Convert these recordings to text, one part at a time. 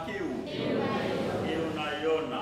kiu unaiona.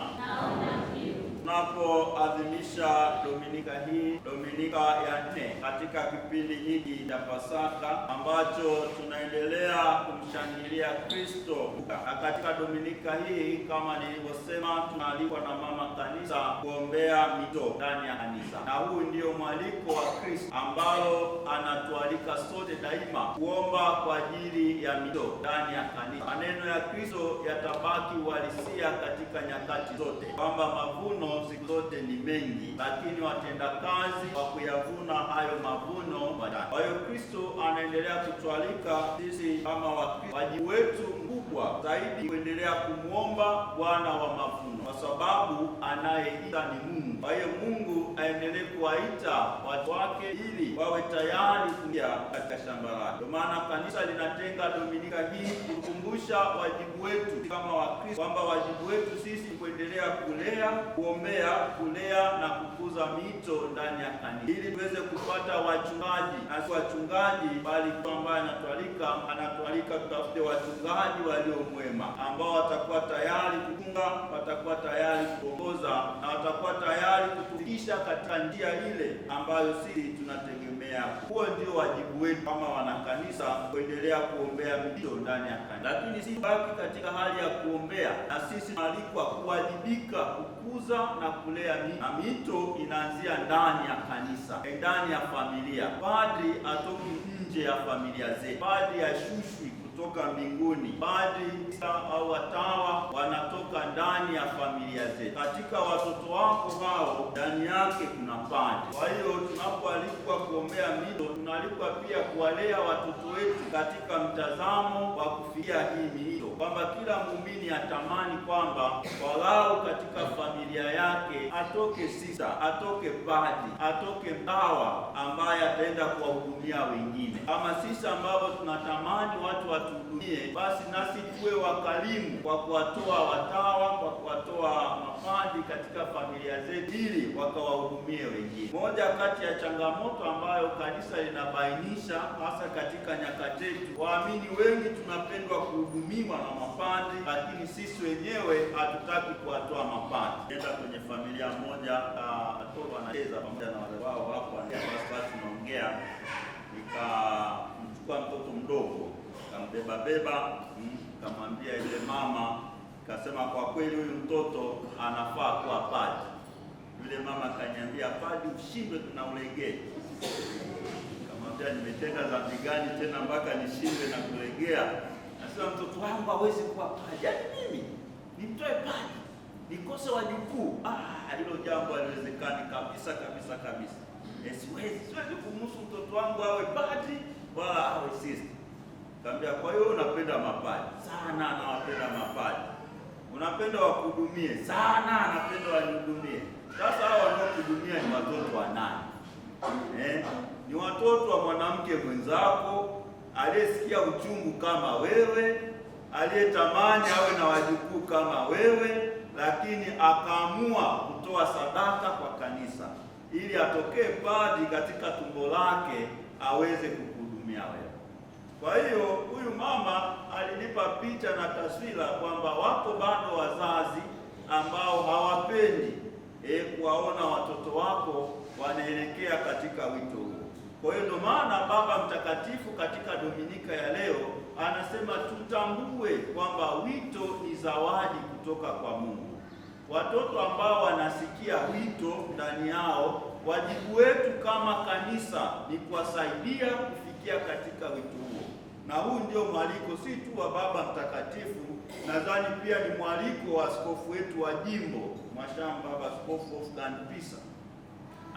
Tunapoadhimisha Dominika hii, Dominika ya 4 katika kipindi hiki cha Pasaka ambacho tunaendelea kumshangilia Kristo, na katika Dominika hii kama nilivyosema, tunaalikwa na Mama Kanisa kuombea mito ndani ya kanisa, na huu ndio mwaliko wa Kristo ambao anatualika sote daima kuomba kwa ajili ya mito ndani ya kanisa. Maneno ya Kristo yatabaki uhalisia katika nyakati zote, kwamba mavuno siku zote ni mengi, lakini watendakazi wa kuyavuna hayo mavuno wachache. Kwa hiyo Kristo anaendelea kutualika sisi kama Wakristo, wajibu wetu mkubwa zaidi kuendelea kumwomba Bwana wa mavuno, kwa sababu anayeita ni Mungu. Kwa hiyo Mungu aendelee kuwaita watu wake ili wawe tayari kuingia katika shamba lake. Ndio maana kanisa linatenga Dominika hii kukumbusha wajibu wetu kama Wakristo, kwamba wajibu wetu sisi kuendelea kulea, kuombea, kulea na kukuza mito ndani ya kanisa, ili tuweze kupata wachungaji, na si wachungaji bali kwamba anatualika tutafute wachungaji walio mwema, ambao watakuwa tayari kutunga, watakuwa tayari kuongoza, na watakuwa tayari kutufikisha katika njia ile ambayo sisi tunategemea. Huo ndio wajibu wetu kama wanakanisa, kuendelea kuombea mito ndani ya kanisa. Lakini si baki katika hali ya kuombea, na sisi tunaalikwa kuwajibika kukuza na kulea mito, na mito inaanzia ndani ya kanisa, ndani ya familia. Padri atoki nje ya familia zetu, padri ashushwi kutoka mbinguni. Padri au watawa wanatoka ndani ya familia zetu. Katika watoto wako hao, ndani yake kuna padri. Kwa hiyo tunapoalikwa kuombea mito, tunaalikwa pia kuwalea watoto wetu katika mtazamo wa kufikia hii mito, kwamba kila muumini atamani kwamba walau katika familia yake atoke sista, atoke padri, atoke mtawa ambaye ataenda kuwahudumia wengine. Kama sisi ambao tunatamani watu watuhudumie, basi nasi tuwe wakarimu kwa kuwatoa watawa, kwa kuwatoa mapadri katika familia zetu ili wakawahudumie wengine. Moja kati ya changamoto ambayo kanisa linabainisha hasa katika nyakati zetu, waamini wengi tunapendwa kuhudumiwa na mapadri, lakini sisi wenyewe hatutaki kuwatoa mapadri. Nenda kwenye familia moja, watoto wanacheza pamoja na wale wao hapo, basi tunaongea, nikamchukua mtoto mdogo, kambeba, kamwambia ile mama, kasema kwa kweli huyu mtoto anafaa kuwa padri. Yule mama kaniambia, padri ushindwe tunaulegea. Kamwambia, nimetenda dhambi gani tena mpaka nishindwe na kulegea? Nasema mtoto wangu hawezi kuwa padri. Yaani mimi nimtoe padri, nikose wajukuu? Hilo jambo haliwezekani kabisa. Siwezi kumruhusu mtoto wangu awe padri wala awe sister. Kaambia, kwa hiyo unapenda mapadri sana? Nawapenda mapadri. Unapenda wakuhudumie sana? Napenda wanihudumie. Sasa hao wanaokuhudumia ni watoto wa nani? Ni watoto wa mwanamke mwenzako aliyesikia uchungu kama wewe, aliyetamani awe na wajukuu kama wewe, lakini akaamua kutoa sadaka kwa kanisa ili atokee padri katika tumbo lake aweze kukuhudumia wewe. Kwa hiyo huyu mama alinipa picha na taswira kwamba wako bado wazazi ambao hawapendi kuwaona watoto wako wanaelekea katika wito huo. Kwa hiyo ndio maana Baba Mtakatifu katika Dominika ya leo anasema tutambue kwamba wito ni zawadi kutoka kwa Mungu. Watoto ambao wanasikia wito ndani yao, wajibu wetu kama kanisa ni kuwasaidia kufikia katika wito huo. Na huu ndio mwaliko si tu wa Baba Mtakatifu, nadhani pia ni mwaliko wa askofu wetu wa jimbo Mwashamba, Baba Askofu Wolfgang Pisa,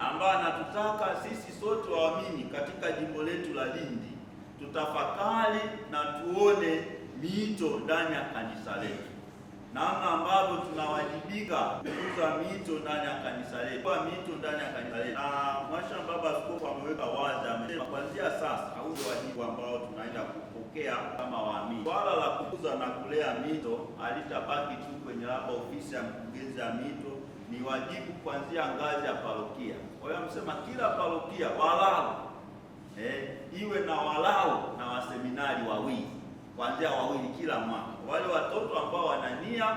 ambaye anatutaka sisi sote waamini katika jimbo letu la Lindi tutafakari na tuone miito ndani ya kanisa letu, namna ambavyo tunawajibika kukuza miito ndani ya kanisa letu, kwa miito ndani ya kanisa letu. Na Mwashamba Baba Askofu ameweka wazi, amesema kuanzia sasa huu ndio wajibu ambao tunaenda kupokea kama waamini. Swala la kukuza na kulea mito halitabaki tu kwenye labda ofisi ya mkurugenzi ya mito, ni wajibu kuanzia ngazi ya parokia. Kwa hiyo amesema kila parokia walau iwe na walau na waseminari wawili, kuanzia wawili kila mwaka. Wale watoto ambao wana nia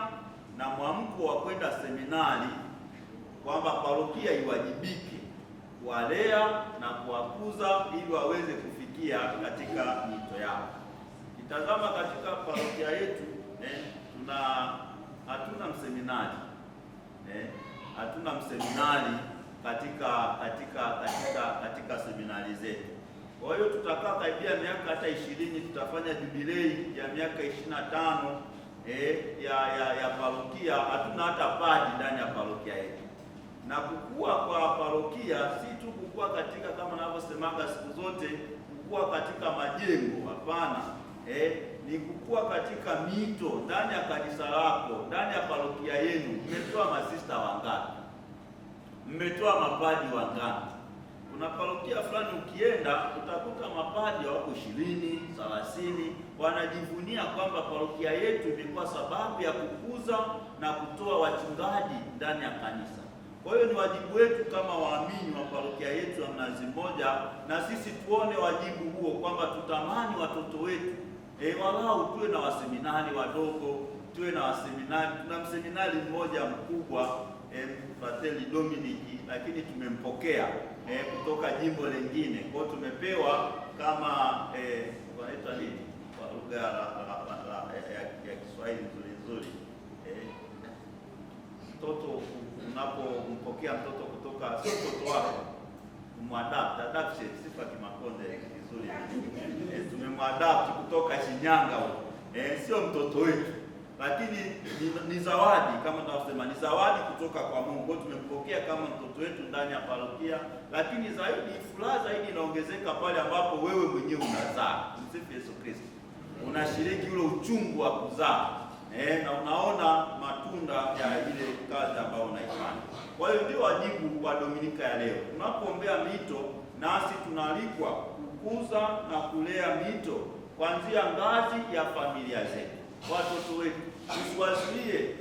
na mwamko wa kwenda seminari, kwamba parokia iwajibike kuwalea na kuwakuza ili waweze kufikia katika mito yao. Kitazama katika parokia yetu hatuna mseminari hatuna mseminari katika seminari zetu. Kwa hiyo tutakaa karibia miaka hata 20, tutafanya jubilei ya miaka 25 ya parokia. Hatuna hata padi ndani ya parokia yetu. Na kukua kwa parokia si tu kukua katika, kama ninavyosemaga siku zote, kukua katika majengo, hapana. Ni kukua katika mito ndani ya kanisa lako, ndani ya parokia yenu. Mmetoa masista wangapi? Mmetoa mapadi wangapi? Kuna parokia fulani ukienda utakuta mapadi wako 20, 30, wanajivunia kwamba parokia yetu imekuwa sababu ya kukuza na kutoa wachungaji ndani ya kanisa. Kwa hiyo ni wajibu wetu kama waamini wa parokia yetu ya Mnazi Mmoja, na sisi tuone wajibu huo kwamba tutamani watoto wetu walau tuwe na waseminari wadogo, tuwe na waseminari. Tuna mseminari mmoja mkubwa Fratelli Dominici, lakini tumempokea kutoka jimbo lingine. Kwa hiyo tumepewa kama wanaitwa nini kwa lugha ya Kiswahili nzuri, mtoto unapompokea mtoto kutoka, sio mtoto wako, kumwadapt, adoption, sifa kimakonde vizuri. Tumemwadapt kutoka Shinyanga huko, sio mtoto wetu, lakini ni zawadi, kama tunasema ni zawadi kutoka kwa Mungu. Kwa tumempokea kama mtoto wetu ndani ya parokia, lakini zaidi, furaha zaidi inaongezeka pale ambapo wewe mwenyewe unazaa. Msifu Yesu Kristo. Unashiriki ule uchungu wa kuzaa, na unaona matunda ya ile kazi ambayo unaifanya. Kwa hiyo ndio wajibu wa Dominika ya leo. Tunapoombea mito, nasi tunaalikwa kukuza na kulea mito kuanzia ngazi ya familia zetu. Watoto wetu tusiwazuie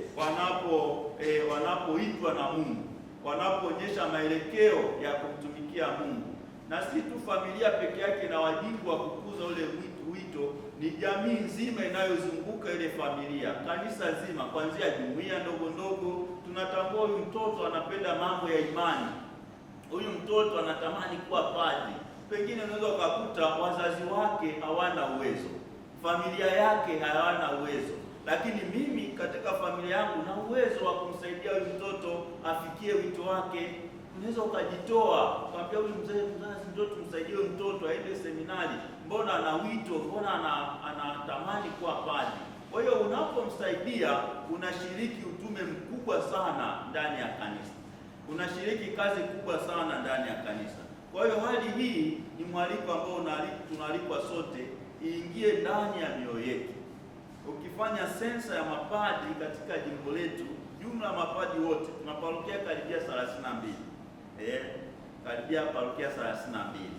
wanapoitwa na Mungu, wanapoonyesha maelekeo ya kumtumikia Mungu. Na si tu familia peke yake na wajibu wa kukuza ule wito, ni jamii nzima inayozunguka ile familia, kanisa zima, kuanzia jumuiya ndogo ndogo. Tunatambua huyu mtoto anapenda mambo ya imani, huyu mtoto anatamani kuwa padri. Pengine unaweza ukakuta wazazi wake hawana uwezo, familia yake hawana uwezo, lakini mimi katika familia yangu na uwezo wa kumsaidia huyu mtoto afikie wito wake. Unaweza ukajitoa, ukamwambia huyu mzazi, ndio tumsaidie huyu mtoto aende seminari, mbona ana wito, mbona anatamani kuwa padri. Kwa hiyo unapomsaidia unashiriki utume mkubwa sana ndani ya kanisa, unashiriki kazi kubwa sana ndani ya kanisa. Kwa hiyo hali hii ni mwaliko ambao tunaalikwa sote iingie ndani ya mioyo yetu. Ukifanya sensa ya mapadi katika jimbo letu, jumla ya mapadi wote, tuna parokia karibia 32. Karibia parokia 32.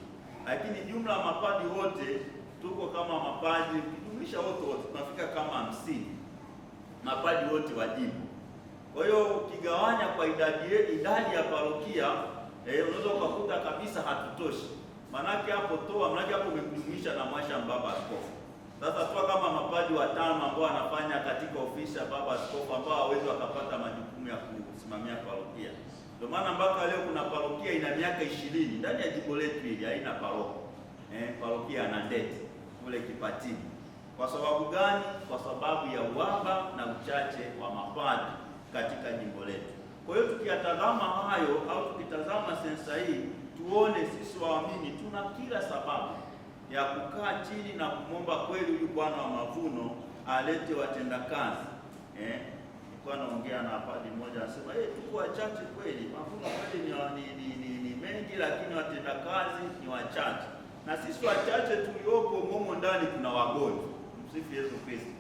Lakini jumla ya mapadi wote tuko kama mapadi, ukijumlisha wote tunafika kama 50. Mapadi wote wa jimbo. Kwa hiyo ukigawanya kwa idadi ya parokia, unaweza ukakuta kabisa hatutoshi. Manake hapo umemjumuisha na mwasha baba askofu. Sasa toa kama mapadi 5 ambao wanafanya katika ofisi ya baba askofu, ambao hawezi wakapata majukumu ya kusimamia parokia. Ndio maana mpaka leo kuna parokia ina miaka 20 ndani ya jimbo letu hili haina paroko. Parokia ya Nandete kule Kipatini. Kwa sababu gani? Kwa sababu ya uhaba na uchache wa mapadi katika jimbo letu. Kwa hiyo tukiyatazama hayo au tukitazama sensa hii, tuone sisi waamini tuna kila sababu ya kukaa chini na kumwomba kweli huyu Bwana wa mavuno alete watendakazi. Nilikuwa naongea na padi mmoja anasema, tuko wachache kweli, mavuno kweli ni mengi, lakini watendakazi ni wachache. Na sisi wachache tuliopo humo ndani kuna wagonjwa. Msifu Yesu Kristo.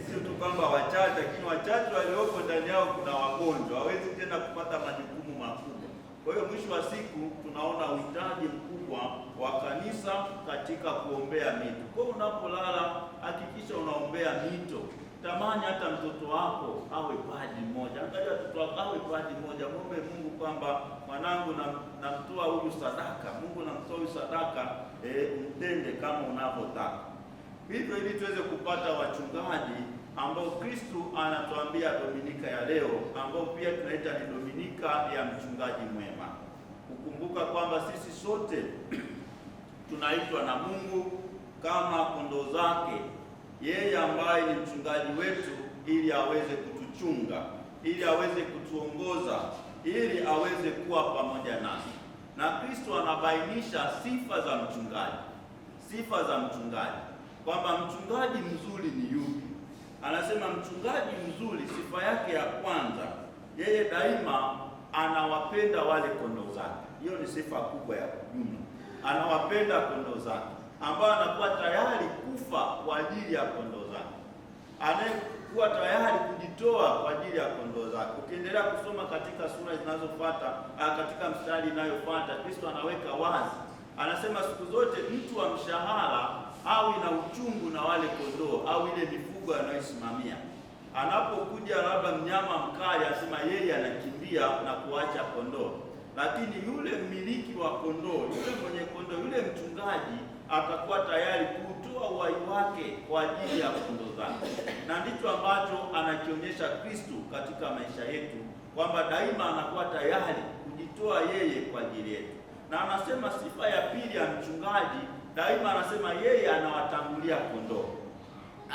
Sio tu kwamba wachache, lakini wachache waliopo ndani yao kuna wagonjwa, hawezi tena kupata majukumu makubwa. Kwa hiyo mwisho wa siku tunaona uhitaji mkubwa wa kanisa katika kuombea mito. Kwa hiyo unapolala hakikisha unaombea mito. Tamani hata mtoto wako awe padri mmoja. Angalia mtoto wako awe padri mmoja. Muombe Mungu kwamba mwanangu namtoa huyu sadaka. Mungu namtoa huyu sadaka, umtende kama unavyotaka. Hivyo ili tuweze kupata wachungaji ambao Kristo anatuambia Dominika ya leo, ambao pia tunaita ni Dominika ya mchungaji mwema, kukumbuka kwamba sisi sote tunaitwa na Mungu kama kondoo zake, yeye ambaye ni mchungaji wetu, ili aweze kutuchunga, ili aweze kutuongoza, ili aweze kuwa pamoja nasi. Na Kristo anabainisha sifa za mchungaji, sifa za mchungaji, kwamba mchungaji mzuri ni yupi. Anasema mchungaji mzuri, sifa yake ya kwanza, yeye daima anawapenda wale kondoo zake. Hiyo ni sifa kubwa ya jumla, anawapenda kondoo zake, ambao anakuwa tayari kufa kwa ajili ya kondoo zake, anayekuwa tayari kujitoa kwa ajili ya kondoo zake. Ukiendelea kusoma katika sura zinazofuata, katika mstari inayofuata, Kristo anaweka wazi, anasema siku zote mtu wa mshahara awe na uchungu na wale kondoo au ile mifugo anayosimamia. Anapokuja labda mnyama mkali, asema yeye anakimbia na kuacha kondoo, lakini yule mmiliki wa kondoo, yule mwenye kondoo, yule mchungaji atakuwa tayari kutoa uhai wake kwa ajili ya kondoo zake. Na ndicho ambacho anakionyesha Kristo katika maisha yetu, kwamba daima anakuwa tayari kujitoa yeye kwa ajili yetu. Na anasema sifa ya pili ya mchungaji, daima anasema yeye anawatangulia kondoo,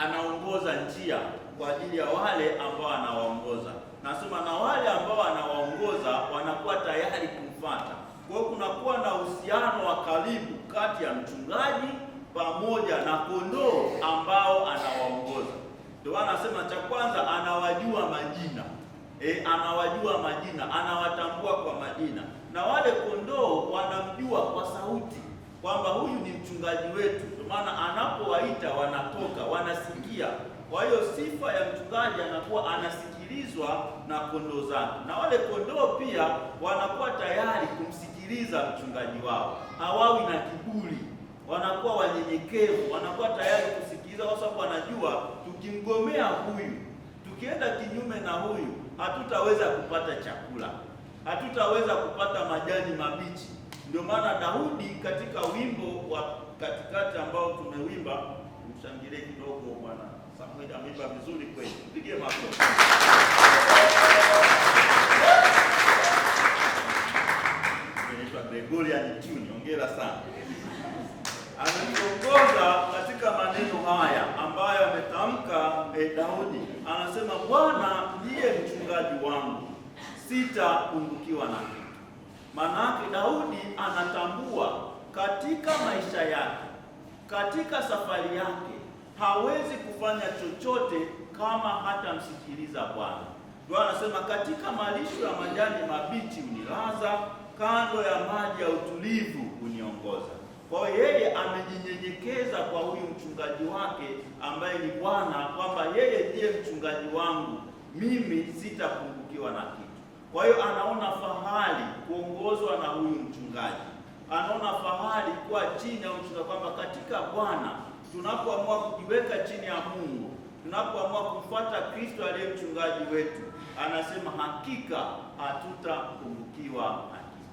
anaongoza njia kwa ajili ya wale ambao anawaongoza. Nasema na wale ambao anawaongoza wanakuwa tayari kumfuata. Kwa hiyo kunakuwa na uhusiano wa karibu kati ya mchungaji pamoja na kondoo ambao anawaongoza. Ndio anasema cha kwanza anawajua majina. Anawajua majina, anawatambua kwa majina. Na wale kondoo wanamjua kwa sauti, kwamba huyu ni mchungaji wetu. Ndio maana anapowaita wanatoka, wanasikia. Kwa hiyo sifa ya mchungaji, anakuwa anasikilizwa na kondoo zake, na wale kondoo pia wanakuwa tayari kumsikiliza mchungaji wao. Hawawi na kiburi, wanakuwa wanyenyekevu, wanakuwa tayari kusikiliza, kwa sababu wanajua tukimgomea huyu, tukienda kinyume na huyu, hatutaweza kupata chakula, hatutaweza kupata majani mabichi. Ndio maana Daudi katika wimbo wa katikati ambao tumewimba, mshangilie kidogo bwana Samuel, ameimba vizuri kweli, pigie makofi. Inaitwa Gregorian tune, hongera sana. Anaongoza katika maneno haya ambayo ametamka Daudi, anasema Bwana ndiye mchungaji wangu, sitapungukiwa na kitu. Maana Daudi anatambua katika maisha yake, katika safari yake, hawezi kufanya chochote kama hatamsikiliza Bwana. Ndio anasema katika malisho ya majani mabichi unilaza, kando ya maji ya utulivu uniongoza. Kwa hiyo yeye amejinyenyekeza kwa huyu mchungaji wake ambaye ni Bwana, kwamba yeye ndiye mchungaji wangu, mimi sitapungukiwa na kitu. Kwa hiyo anaona fahari kuongozwa na huyu mchungaji, anaona fahari kuwa chini ya mchungaji, kwamba katika Bwana tunapoamua kujiweka chini ya Mungu, tunapoamua kumfuata Kristo aliye mchungaji wetu, anasema hakika hatutapungukiwa na kitu.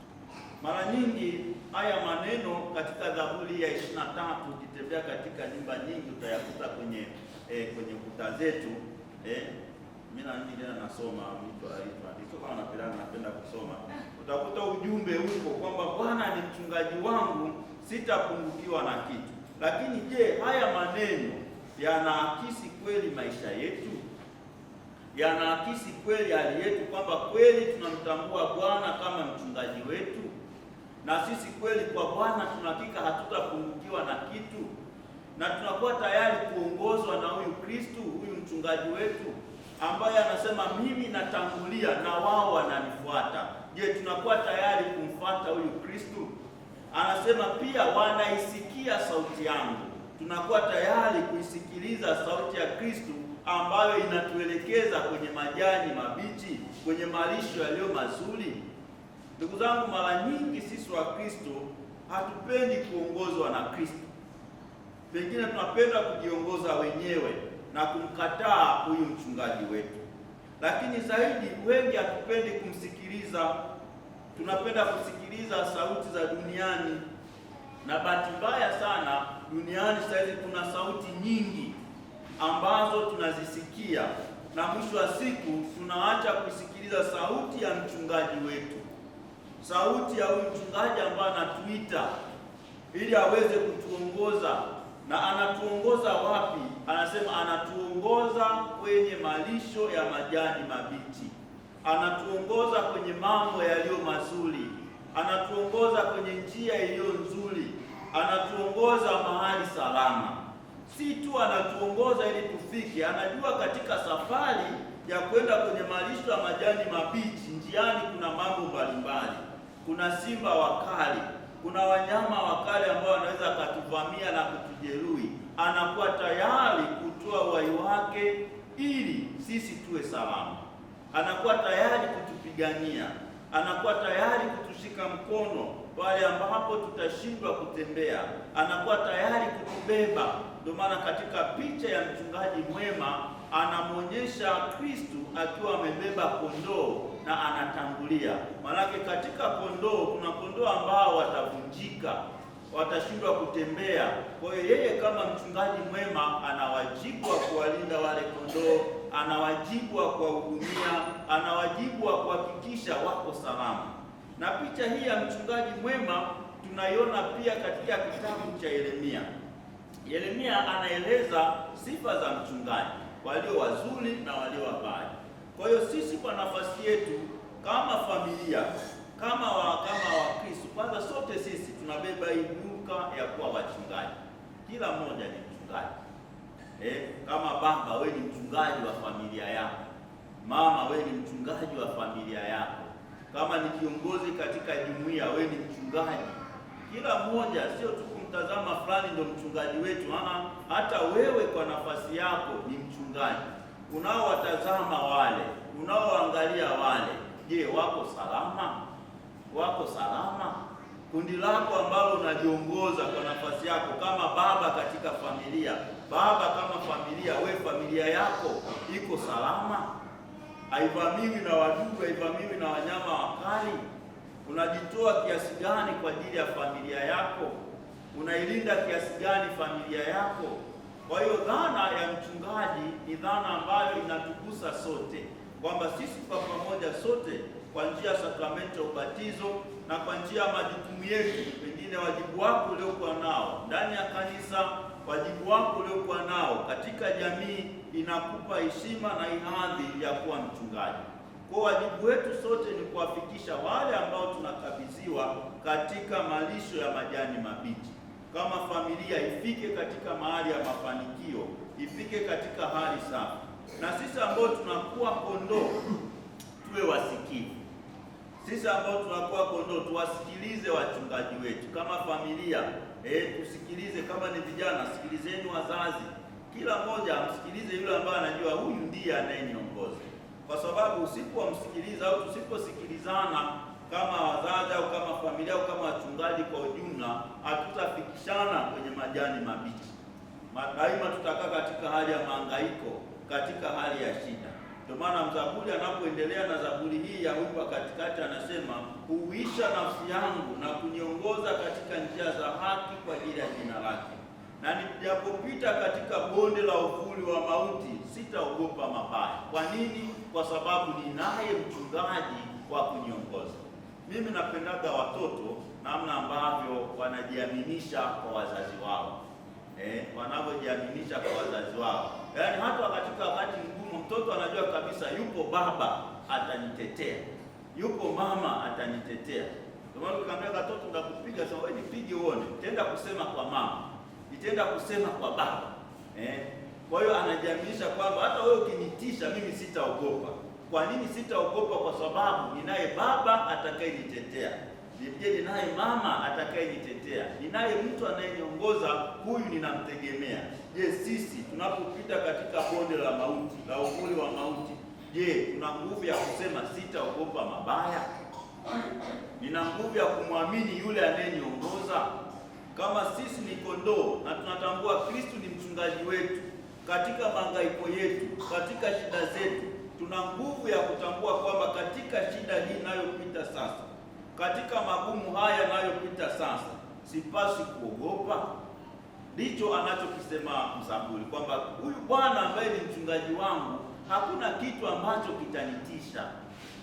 Mara nyingi haya maneno katika Zaburi ya 23, ukitembea katika nyumba nyingi utayakuta kwenye kuta zetu. Mimi na nyingi tena nasoma mtu aliandika, kama napenda kusoma, utakuta ujumbe huko kwamba Bwana ni mchungaji wangu, sitapungukiwa na kitu. Lakini je, haya maneno yanaakisi kweli maisha yetu? Yanaakisi kweli hali yetu, kwamba kweli tunamtambua Bwana kama mchungaji wetu, na sisi kweli kwa Bwana tunahakika hatutapungukiwa na kitu, na tunakuwa tayari kuongozwa na huyu Kristo, huyu mchungaji wetu ambaye anasema mimi natangulia na wao wananifuata? Je, tunakuwa tayari kumfuata huyu Kristo? Anasema pia wanaisikia sauti yangu. Tunakuwa tayari kuisikiliza sauti ya Kristo ambayo inatuelekeza kwenye majani mabichi, kwenye malisho yaliyo mazuri. Ndugu zangu, mara nyingi sisi wa Kristo hatupendi kuongozwa na Kristo. Pengine tunapenda kujiongoza wenyewe na kumkataa huyu mchungaji wetu. Lakini zaidi, wengi hatupendi kumsikiliza. Tunapenda kusikiliza sauti za duniani, na bahati mbaya sana duniani sasa hivi kuna sauti nyingi ambazo tunazisikia, na mwisho wa siku tunaacha kusikiliza sauti ya mchungaji wetu, sauti ya huyu mchungaji ambaye anatuita ili aweze kutuongoza. Na anatuongoza wapi? Anasema anatuongoza kwenye malisho ya majani mabichi, anatuongoza kwenye mambo yaliyo mazuri, anatuongoza kwenye njia iliyo nzuri, anatuongoza mahali salama. Si tu anatuongoza ili tufike, anajua katika safari ya kwenda kwenye malisho ya majani mabichi, njiani kuna mambo mbalimbali, kuna simba wakali, kuna wanyama wakali ambao wanaweza akatuvamia na kutujeruhi. Anakuwa tayari kutoa uhai wake ili sisi tuwe salama. Anakuwa tayari kutupigania, anakuwa tayari kutushika mkono pale ambapo tutashindwa kutembea, anakuwa tayari kutubeba. Ndio maana katika picha ya mchungaji mwema anamwonyesha Kristo akiwa amebeba kondoo na anatangulia. Maanake katika kondoo kuna kondoo ambao watavunjika, watashindwa kutembea. Kwa hiyo yeye kama mchungaji mwema ana wajibu wa kuwalinda wale kondoo, ana wajibu wa kuwahudumia, ana wajibu wa kuhakikisha wako salama. Na picha hii ya mchungaji mwema tunaiona pia katika kitabu cha Yeremia. Yeremia anaeleza sifa za mchungaji, walio wazuri na walio wabaya. Kwa hiyo sisi kwa nafasi yetu kama familia, kama Wakristo, kwanza sote sisi tunabeba hii duka ya kuwa wachungaji. Kila mmoja ni mchungaji. Kama baba, wewe ni mchungaji wa familia yako. Mama, wewe ni mchungaji wa familia yako. Kama ni kiongozi katika jumuiya, wewe ni mchungaji. Kila mmoja, sio tu kumtazama fulani ndio mchungaji wetu. Hata wewe kwa nafasi yako ni mchungaji. Unaowatazama wale, unaoangalia wale, je, wako salama? Wako salama? Kundi lako ambalo unaliongoza kwa nafasi yako kama baba katika familia, baba kama familia, wewe familia yako iko salama? Haivamiwi na wadudu, haivamiwi na wanyama wakali? Unajitoa kiasi gani kwa ajili ya familia yako? Unailinda kiasi gani familia yako? Kwa hiyo dhana ya mchungaji ni dhana ambayo inatugusa sote, kwamba sisi kwa pamoja sote kwa njia ya sakramenti ya ubatizo na kwa njia ya majukumu yetu, pengine wajibu wako uliokuwa nao ndani ya kanisa, wajibu wako uliokuwa nao katika jamii, inakupa heshima na hadhi ya kuwa mchungaji. Kwa wajibu wetu sote ni kuwafikisha wale ambao tunakabidhiwa katika malisho ya majani mabichi. Kama familia ifike katika mahali ya mafanikio, ifike katika hali safi. Na sisi ambao tunakuwa kondoo tuwe wasikivu. Sisi ambao tunakuwa kondoo tuwasikilize wachungaji wetu. Kama familia tusikilize. Kama ni vijana, sikilizeni wazazi. Kila mmoja amsikilize yule ambaye anajua huyu ndiye anayeniongoza. Kwa sababu usipomsikiliza au tusiposikilizana kama wazazi au kama familia au kama wachungaji kwa ujumla, hatutafikishana kwenye majani mabichi. Daima tutakaa katika hali ya mahangaiko, katika hali ya shida. Ndio maana mzaburi anapoendelea na zaburi hii ya wimbo katikati anasema, huisha nafsi yangu na kuniongoza katika njia za haki kwa ajili ya jina lake. Na nijapopita katika bonde la uvuli wa mauti, sitaogopa mabaya. Kwa nini? Kwa sababu ninaye mchungaji wa kuniongoza. Mimi napendaga watoto namna ambavyo wanajiaminisha kwa wazazi wao. Wanavyojiaminisha kwa wazazi wao. Yaani hata katika wakati mgumu mtoto anajua kabisa yupo baba atanitetea, yupo mama atanitetea. Ndio maana ukiambia watoto ndakupiga, sasa wewe nipige uone, nitaenda kusema kwa mama, nitaenda kusema kwa baba. Kwa hiyo anajiaminisha kwamba hata wewe ukinitisha mimi sitaogopa. Kwa nini sitaogopa? Kwa sababu ninaye baba atakayenitetea. Ninaye mama atakayenitetea. Ninaye mtu anayeniongoza, huyu ninamtegemea. Je, sisi tunapopita katika bonde la mauti, la uvuli wa mauti, je, tuna nguvu ya kusema sitaogopa mabaya? Nina nguvu ya kumwamini yule anayeniongoza? Kama sisi ni kondoo na tunatambua Kristo ni mchungaji wetu katika mahangaiko yetu, katika shida zetu, tuna nguvu ya kutambua kwamba katika shida hii inayopita sasa, katika magumu haya yanayopita sasa, sipasi kuogopa. Ndicho anachokisema mzaburi kwamba huyu Bwana ambaye ni mchungaji wangu, hakuna kitu ambacho kitanitisha.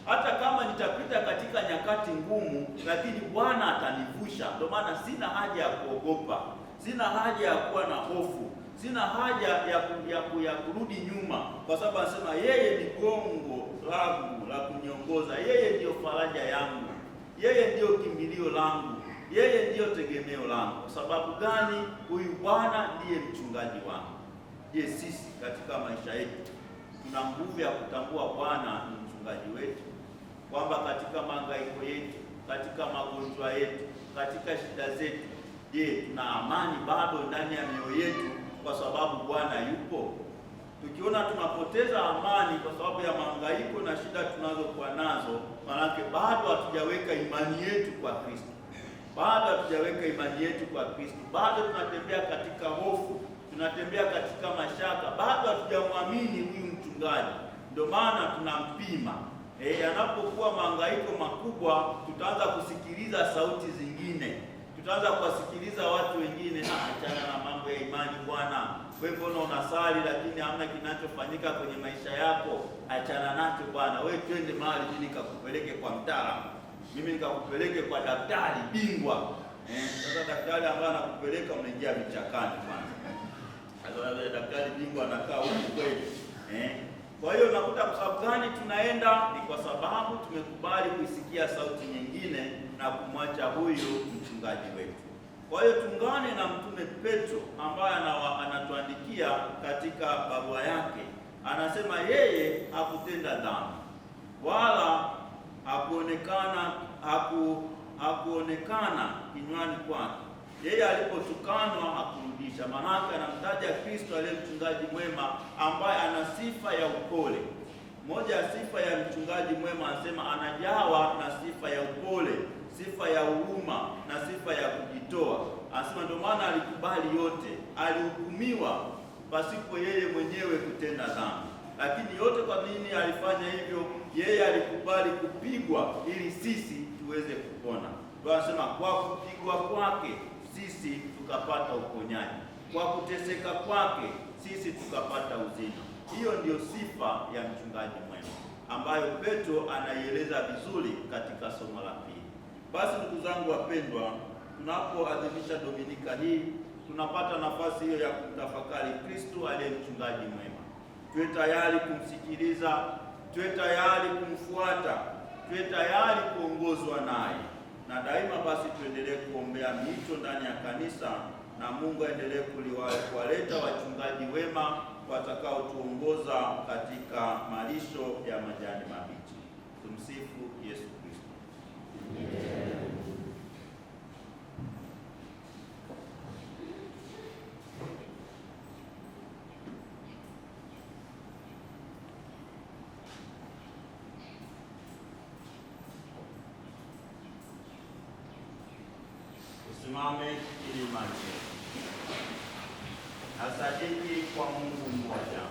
Hata kama nitapita katika nyakati ngumu, lakini Bwana atanivusha. Ndio maana sina haja ya kuogopa, sina haja ya kuwa na hofu, sina haja ya kurudi nyuma, kwa sababu anasema yeye ni gongo langu la kuniongoza, yeye ndiyo faraja yangu, yeye ndiyo kimbilio langu, yeye ndiyo tegemeo langu. Kwa sababu gani? Huyu Bwana ndiye mchungaji wangu. Je, sisi katika maisha yetu tuna nguvu ya kutambua Bwana ni mchungaji wetu, kwamba katika mahangaiko yetu, katika magonjwa yetu, katika shida zetu, je, tuna amani bado ndani ya mioyo yetu kwa sababu Bwana yupo? Tukiona tunapoteza amani kwa sababu ya mahangaiko na shida tunazokuwa nazo, maanake bado hatujaweka imani yetu kwa Kristo, bado hatujaweka imani yetu kwa Kristo, bado tunatembea katika hofu, tunatembea katika mashaka, bado hatujamwamini huyu mchungaji. Ndio maana tunampima. Anapokuwa mahangaiko makubwa, tutaanza kusikiliza sauti zingine, tutaanza kuwasikiliza watu wengine. Achana na mambo ya imani bwana, wewe mbona unasali lakini hamna kinachofanyika kwenye maisha yako? Achana nacho bwana, wewe twende mahali mimi nikakupeleke kwa mtaalamu, mimi nikakupeleke kwa daktari bingwa. Sasa daktari ambaye anakupeleka unaingia vichakani kwanza. Sasa daktari bingwa anakaa huko kweli. Kwa hiyo nakuta kwa sababu gani tunaenda? Ni kwa sababu tumekubali kuisikia sauti nyingine na kumwacha huyu mchungaji wetu. Kwa hiyo tungane na Mtume Petro ambaye anatuandikia katika barua yake, anasema yeye hakutenda dhambi wala hakuonekana kinywani kwake. Yeye alipotukanwa hakurudisha. Maanake anamtaja Kristo aliye mchungaji mwema ambaye ana sifa ya upole. Moja ya sifa ya mchungaji mwema anasema anajawa na sifa ya upole, sifa ya huruma na sifa ya kujitoa. Anasema ndio maana alikubali yote, alihukumiwa pasipo yeye mwenyewe kutenda dhambi. Lakini yote kwa nini alifanya hivyo? Yeye alikubali kupigwa ili sisi tuweze kupona. Ndio anasema kwa kupigwa kwake sisi tukapata uponyaji, kwa kuteseka kwake sisi tukapata uzima. Hiyo ndiyo sifa ya mchungaji mwema ambayo Petro anaieleza vizuri katika somo la pili. Basi ndugu zangu wapendwa, tunapoadhimisha Dominika hii tunapata nafasi hiyo ya kumtafakari Kristo aliye mchungaji mwema. Tuwe tayari kumsikiliza, tuwe tayari kumfuata, tuwe tayari kuongozwa naye. Na daima basi tuendelee kuombea miito ndani ya kanisa, na Mungu aendelee kuwaleta wachungaji wema watakaotuongoza katika malisho ya majani mabichi. Tumsifu Yesu Kristo. Tusimame ili imani. Nasadiki kwa Mungu mmoja,